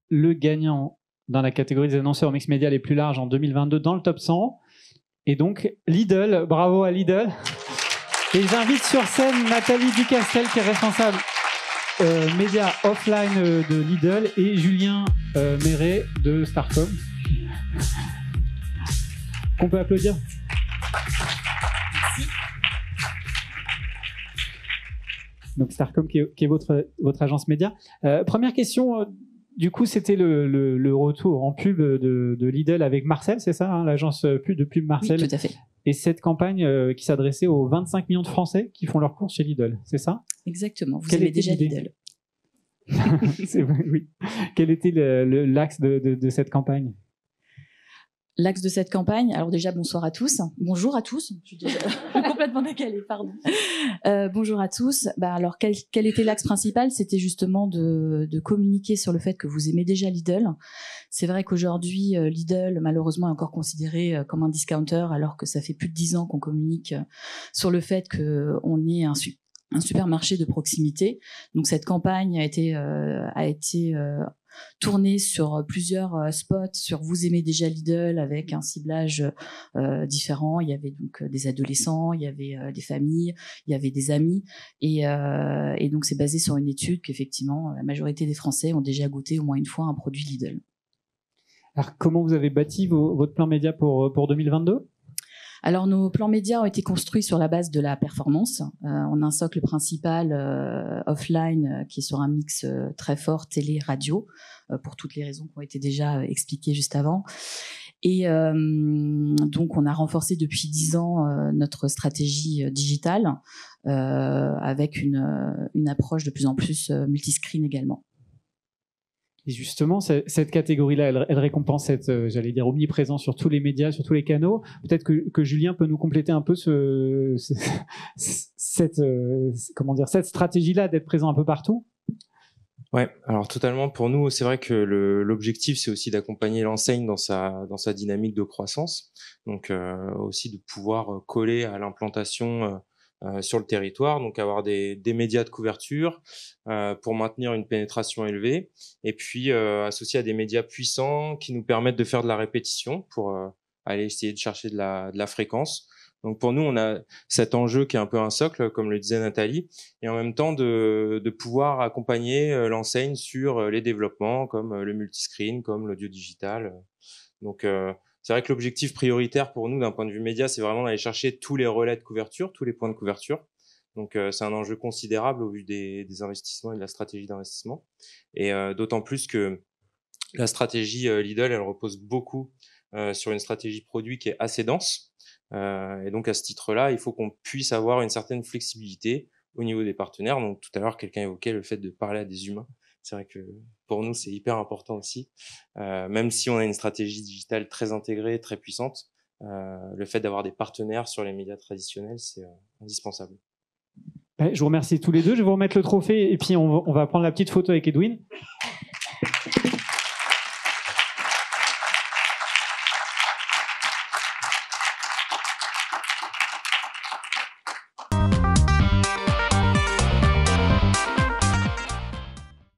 le gagnant dans la catégorie des annonceurs mix média les plus larges en 2022 dans le top 100. Et donc, Lidl, bravo à Lidl. Et j'invite sur scène Nathalie Ducastel, qui est responsable média offline de Lidl, et Julien Méret de Starcom. Qu'on peut applaudir. Merci. Donc Starcom qui est votre agence média. Première question, du coup c'était le retour en pub de Lidl avec Marcel, c'est ça, hein, l'agence de pub Marcel. Oui, tout à fait. Et cette campagne qui s'adressait aux 25 millions de Français qui font leurs courses chez Lidl, c'est ça? Exactement, vous aimez déjà Lidl. C'est vrai, oui. Quel était l'axe de cette campagne? L'axe de cette campagne, alors déjà bonsoir à tous, bonjour à tous, je suis déjà complètement décalée, pardon. Bonjour à tous. Alors quel était l'axe principal? C'était justement de communiquer sur le fait que vous aimez déjà Lidl. C'est vrai qu'aujourd'hui Lidl malheureusement est encore considéré comme un discounter, alors que ça fait plus de 10 ans qu'on communique sur le fait qu'on est un supermarché de proximité. Donc cette campagne a été tournée sur plusieurs spots sur vous aimez déjà Lidl, avec un ciblage différent. Il y avait donc des adolescents, il y avait des familles, il y avait des amis, et donc c'est basé sur une étude qu'effectivement la majorité des Français ont déjà goûté au moins une fois un produit Lidl. Alors comment vous avez bâti votre plan média pour 2022? Alors, nos plans médias ont été construits sur la base de la performance. On a un socle principal offline qui est sur un mix très fort télé-radio, pour toutes les raisons qui ont été déjà expliquées juste avant. Et donc, on a renforcé depuis 10 ans notre stratégie digitale avec une approche de plus en plus multiscreen également. Et justement, cette catégorie-là, elle récompense cette, j'allais dire, omniprésence sur tous les médias, sur tous les canaux. Peut-être que Julien peut nous compléter un peu cette stratégie-là d'être présent un peu partout. Ouais, alors totalement. Pour nous, c'est vrai que l'objectif, c'est aussi d'accompagner l'enseigne dans sa dynamique de croissance. Donc aussi de pouvoir coller à l'implantation sur le territoire, donc avoir des médias de couverture pour maintenir une pénétration élevée, et puis associé à des médias puissants qui nous permettent de faire de la répétition pour aller essayer de chercher de la fréquence. Donc pour nous, on a cet enjeu qui est un peu un socle, comme le disait Nathalie, et en même temps de pouvoir accompagner l'enseigne sur les développements comme le multiscreen, comme l'audio digital. Donc c'est vrai que l'objectif prioritaire pour nous d'un point de vue média, c'est vraiment d'aller chercher tous les relais de couverture, tous les points de couverture. Donc c'est un enjeu considérable au vu des investissements et de la stratégie d'investissement. Et d'autant plus que la stratégie Lidl, elle repose beaucoup sur une stratégie produit qui est assez dense. Et donc à ce titre-là, il faut qu'on puisse avoir une certaine flexibilité au niveau des partenaires. Donc tout à l'heure, quelqu'un évoquait le fait de parler à des humains. C'est vrai que pour nous, c'est hyper important aussi. Même si on a une stratégie digitale très intégrée, très puissante, le fait d'avoir des partenaires sur les médias traditionnels, c'est indispensable. Je vous remercie tous les deux. Je vais vous remettre le trophée et puis on va prendre la petite photo avec Edwin.